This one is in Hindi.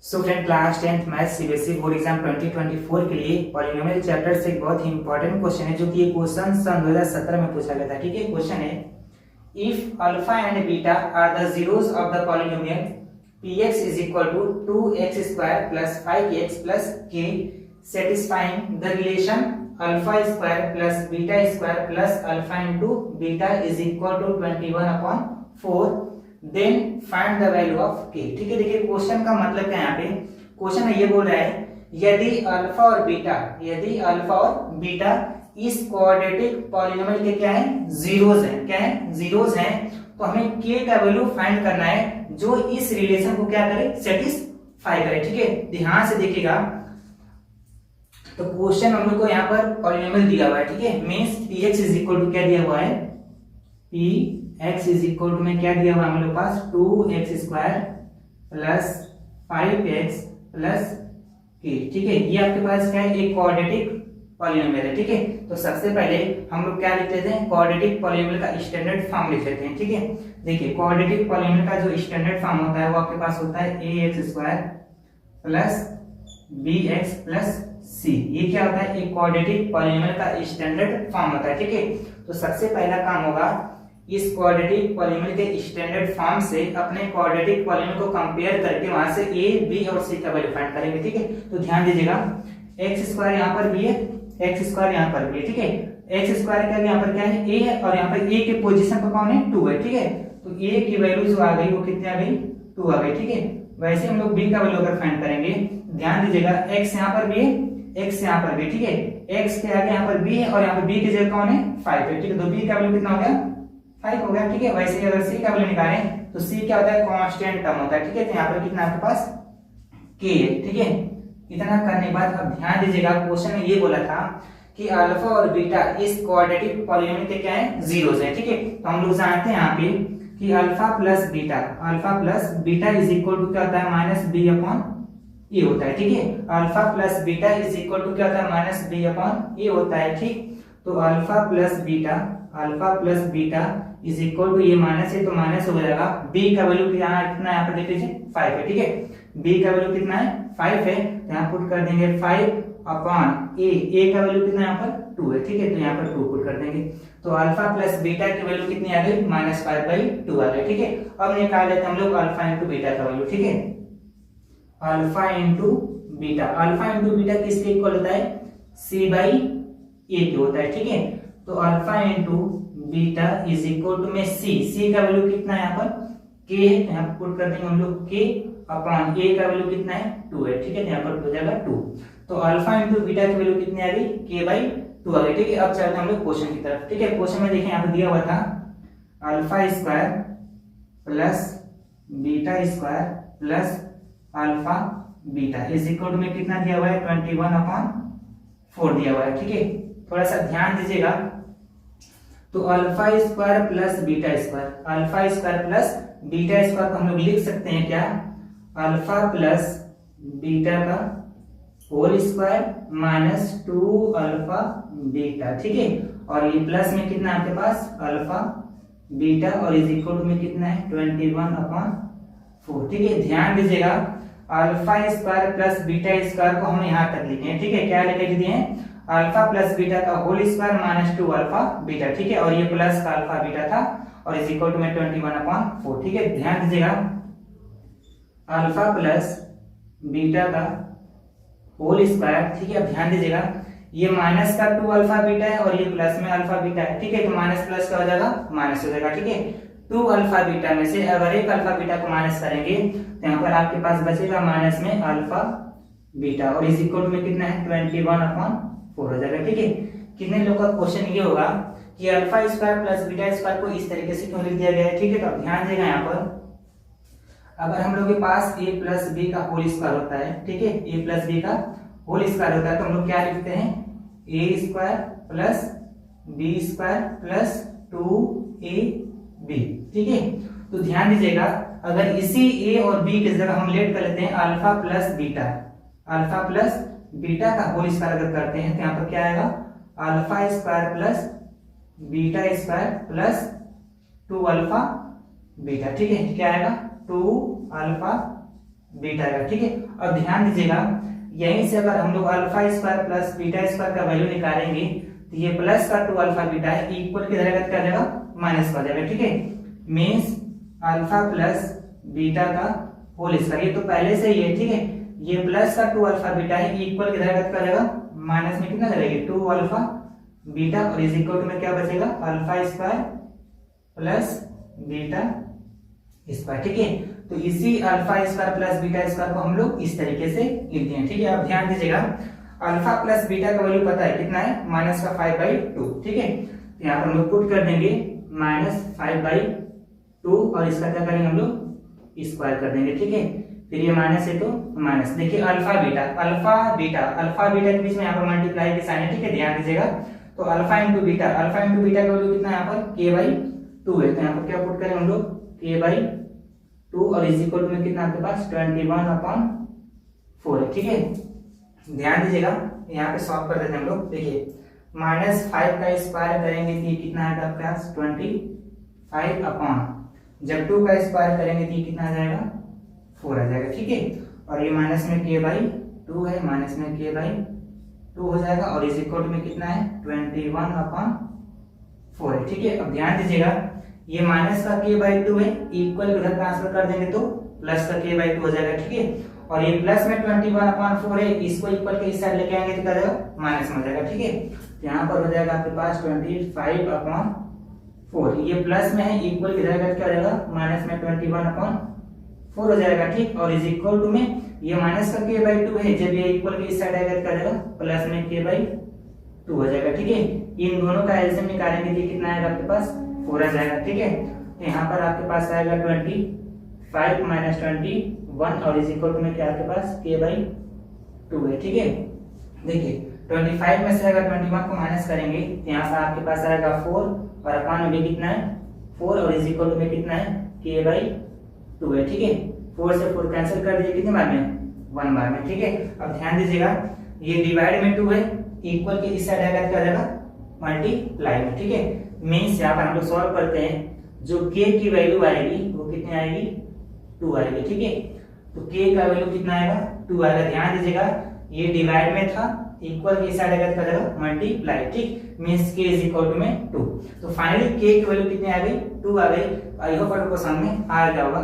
So friend, class 10th math CBSE board exam 2024 के लिए पॉलिनोमियल चैप्टर से एक बहुत ही इंपॉर्टेंट क्वेश्चन है जो कि ये क्वेश्चन सन 2017 में पूछा गया था। ठीक है, क्वेश्चन है if alpha and beta are the zeros of the polynomial px is equal to 2x square plus 5x plus k satisfying the relation alpha square plus beta square plus alpha into beta is equal to 21 upon 4 then find the value of k। ठीक है, देखिए क्वेश्चन का मतलब क्या है। यहाँ पे क्वेश्चन में ये बोल रहा है यदि अल्फा और बीटा इस क्वाड्रेटिक पॉलिनोमियल के क्या है, जीरोस हैं। क्या है, जीरोस हैं। तो हमें k का वैल्यू फाइंड करना है जो इस रिलेशन को क्या करे, सेटिस्फाई करे। ठीक है, ध्यान से देखिएगा। तो क्वेश्चन हम लोग को यहाँ पर पॉलिनोमियल दिया हुआ है। ठीक है, means px is equal to क्या दिया हुआ है, x इज इक्वल टू में क्या दिया हुआ है हम लोग पास 2x square plus 5x plus k। ठीक है, ये आपके पास क्या है, एक क्वाड्रेटिक पॉलिनोमियल है। ठीक है, तो सबसे पहले हम लोग क्या लिख लेते हैं, क्वाड्रेटिक पॉलिनोमियल का स्टैंडर्ड फॉर्म लिख लेते हैं। ठीक है, देखिए क्वाड्रेटिक पॉलिनोमियल का जो स्टैंडर्ड फॉर्म होता है वो आपके पास होता है ax square plus bx plus c। ये क्या होता है, एक क्वाड्रेटिक पॉलिनोमियल का स्टैंडर्ड फॉर्म होता है। ठीक है, तो सबसे पहला काम होगा इस क्वाड्रेटिक पॉलिनोमियल के स्टैंडर्ड फॉर्म से अपने क्वाड्रेटिक पॉलिनोमियल को कंपेयर करके वहां से a, b और c का वैल्यू फाइंड करेंगे। ठीक है, तो ध्यान दीजिएगा, x स्क्वायर यहाँ पर भी है, x स्क्वायर यहाँ पर भी है। ठीक है, x स्क्वायर का यहाँ पर क्या है, a है और यहाँ पर a के पोजीशन पर कौन है, 2 है। ठीक है, तो a की वैल्यू जो आ गई वो कितनी आ गई, 2 आ गई। ठीक है, वैसे हम लोग b का वैल्यू अगर फाइंड करेंगे, ध्यान दीजिएगा x यहाँ पर भी है, x यहाँ पर भी। ठीक है, x के आगे यहाँ पर b है और यहाँ पर b की जगह कौन है, 5 है। ठीक है, तो b का वैल्यू कितना हो गया, 5 हो गया। ठीक है, वैसे अगर c का वैल्यू निकालें तो c क्या होता है, कांस्टेंट टर्म होता है। ठीक है, तो यहाँ पर कितना आपके पास k है। ठीक है, इतना करने के बाद अब ध्यान दीजिएगा, क्वेश्चन में ये बोला था कि अल्फा और बीटा इस क्वाड्रेटिक पॉलिनोमियल के क्या है, जीरोस हैं। ठीक है, तो हम लोग जानते हैं यहाँ पे कि alpha plus beta is equal to क्या होता है, माइनस बी अपॉन ए होता है। ठीक है, alpha plus beta is equal to क्या होता है, माइनस बी अपॉन ए होता है। ठीक, तो alpha plus beta is equal to, ये माइनस है तो माइनस हो जाएगा, b का वैल्यू कितना है यहाँ पर देख लीजिए, 5 है। ठीक है, b का वैल्यू कितना है, 5 है, तो यहाँ पुट कर देंगे 5 अपॉन a का वैल्यू कितना यहाँ पर 2 है। ठीक है, तो यहाँ पर 2 पुट कर देंगे, तो अल्फा प्लस बीटा की वैल्यू कितनी आ गई, -5/2 आ गई। ठीक है, अब निकाल लेते हैं हम लोग अल्फा इंटू बीटा का वैल्यू। ठीक है, अल्फा इंटू बीटा किसके इक्वल होता है, c/a के होता है। ठीक है, तो alpha into beta is equal to में c का वैल्यू कितना है यहाँ पर, k है, यहाँ पर पुट कर देंगे हम लोग k अपॉन a का वैल्यू कितना है, 2 है। ठीक है, यहाँ पर हो जाएगा 2, तो अल्फा इंटू बीटा की वैल्यू कितनी आ गई, k/2 आ गई। ठीक है, अब चलते हैं हम लोग क्वेश्चन की तरफ। ठीक है, क्वेश्चन में देखिए यहाँ पर दिया हुआ था alpha square plus beta square plus alpha beta is equal to में कितना दिया हुआ है, 21/4 दिया हुआ है। ठीक है, थोड़ा सा ध्यान दीजिएगा, तो alpha square plus beta square को हम लोग लिख सकते हैं क्या, अल्फा प्लस बीटा का whole square minus 2 alpha beta. ठीक है, और ये प्लस में कितना आपके पास अल्फा बीटा और इज इक्वल टू में कितना है, 21/4। ठीक है, ध्यान दीजिएगा, alpha square plus beta square को हम यहाँ तक लिखे हैं। ठीक है, क्या लिखे दिए हैं, अल्फा प्लस बीटा का whole square minus 2 alpha beta. ठीक है, और ये प्लस का अल्फा बीटा था और इज इक्वल टू में 21/4। ठीक है, ध्यान दीजिएगा, अल्फा प्लस बीटा का होल स्क्वायर। ठीक है, अब ध्यान दीजिएगा, ये माइनस का 2 अल्फा बीटा है और ये प्लस में अल्फा बीटा है। ठीक है, तो माइनस प्लस क्या हो जाएगा, माइनस हो जाएगा। ठीक है, 2 अल्फा बीटा में से अगर एक अल्फा बीटा को माइनस करेंगे तो यहाँ पर आपके पास बचेगा माइनस में अल्फा बीटा और इज इक्वल टू में कितना है, 21/4 हो जाएगा। ठीक है, कितने लोग का क्वेश्चन ये होगा कि alpha square plus beta square को इस तरीके से क्यों लिख दिया गया है। ठीक है, तो ध्यान देगा, यहाँ पर अगर हम लोग के पास a प्लस बी का होल स्क्वायर होता है, ठीक है, a प्लस बी का होल स्क्वायर होता है, तो हम लोग क्या लिखते हैं, a square plus B square plus 2ab। ठीक है, तो ध्यान दीजिएगा, अगर इसी a और b की जगह हम लेट कर लेते हैं अल्फा प्लस बीटा का होल स्क्वायर अगर करते हैं तो यहाँ पर क्या आएगा, alpha square plus beta square plus 2 alpha beta. ठीक है, क्या आएगा, 2 अल्फा बीटा का, ठीक है। अब ध्यान दीजिएगा, यहीं से अगर हम लोग alpha square plus beta square का वैल्यू निकालेंगे तो ये प्लस का 2 अल्फा बीटा है इक्वल की जगह क्या जाएगा, माइनस का जाएगा, ठीक है। मींस अल्फा प्लस बीटा का होल स्क्वायर, ये तो पहले से ही है, ठीक है। ये प्लस का 2 अल्फा बीटा है इक्वल की जगह क्या जाएगा, माइनस में कितना जाएगा 2 अल्फा बीटा और इज इक्वल टू में क्या बचेगा, alpha square plus beta square, ठीक है। तो इसी alpha square plus beta square को हम लोग इस तरीके से लिखते हैं, ठीक है। अब ध्यान दीजिएगा, अल्फा प्लस बीटा का वैल्यू पता है कितना है, माइनस का 5/2, ठीक है। तो यहाँ पर हम लोग पुट कर देंगे माइनस 5/2 और इसका क्या करेंगे हम लोग स्क्वायर कर देंगे, ठीक है। फिर ये माइनस है तो माइनस, देखिए अल्फा बीटा के बीच में यहाँ पर मल्टीप्लाई के साइन है, ठीक है, ध्यान दीजिएगा। तो अल्फा इंटू बीटा का वैल्यू कितना है यहाँ पर k/2 है, तो यहाँ पर क्या पुट करें हम लोग k/2 और इज इक्वल टू में कितना आपके पास 21/4 है, ठीक है। ध्यान दीजिएगा, यहाँ पे सॉल्व कर देते हैं हम लोग, देखिए -5 का स्क्वायर करेंगे तो ये कितना है आपके पास 25 जब 2 का स्क्वायर करेंगे तो ये कितना आ जाएगा 4 आ जाएगा, ठीक है। और ये माइनस में k/2 है, माइनस में k/2 हो जाएगा और इज इक्वल में कितना है 21/4 है, ठीक है। अब ध्यान दीजिएगा, ये माइनस का k/2 है इक्वल उधर ट्रांसफर कर देंगे तो प्लस का k/2 हो जाएगा, ठीक है। और ये प्लस में 21/4 है, इसको इक्वल के इस साइड लेके आएंगे तो क्या जाएगा माइनस में हो जाएगा, ठीक है। तो यहाँ पर हो जाएगा आपके पास 25/4, ये प्लस में है इक्वल की जगह क्या हो जाएगा माइनस में 21/4 हो जाएगा, ठीक। और इज इक्वल टू में ये माइनस का k/2 है, जब ये इक्वल के इस साइड आएगा तो क्या हो जाएगा प्लस में k/2 हो जाएगा, ठीक है। इन दोनों का एलसीएम निकालेंगे तो कितना आएगा आपके पास 4 आ जाएगा, ठीक है। तो यहाँ पर आपके पास आएगा 25 माइनस 21 और इज इक्वल टू में क्या आपके पास k/2 है, ठीक है। देखिए 25 में से अगर 21 को माइनस करेंगे तो यहाँ पर आपके पास आएगा 4 और अपान में भी कितना है 4 और इज इक्वल टू में कितना है k/2 है, ठीक है। 4 से 4 कैंसिल कर दीजिए कितने बार में 1 बार में, ठीक है। अब ध्यान दीजिएगा, ये डिवाइड में 2 है इक्वल के इस साइड आएगा क्या हो जाएगा मल्टीप्लाई में, ठीक है। मींस यहाँ पर हम लोग सॉल्व करते हैं, जो k की वैल्यू आएगी वो कितनी आएगी 2 आएगी, ठीक है। तो k का वैल्यू कितना आएगा 2 आएगा। ध्यान दीजिएगा, ये डिवाइड में था इक्वल के साइड आएगा क्या जाएगा मल्टीप्लाई, ठीक। Means k is equal to में 2। तो फाइनली k की वैल्यू कितनी आ गई 2 आ गई। आई होप आपको समझ में आ गया होगा।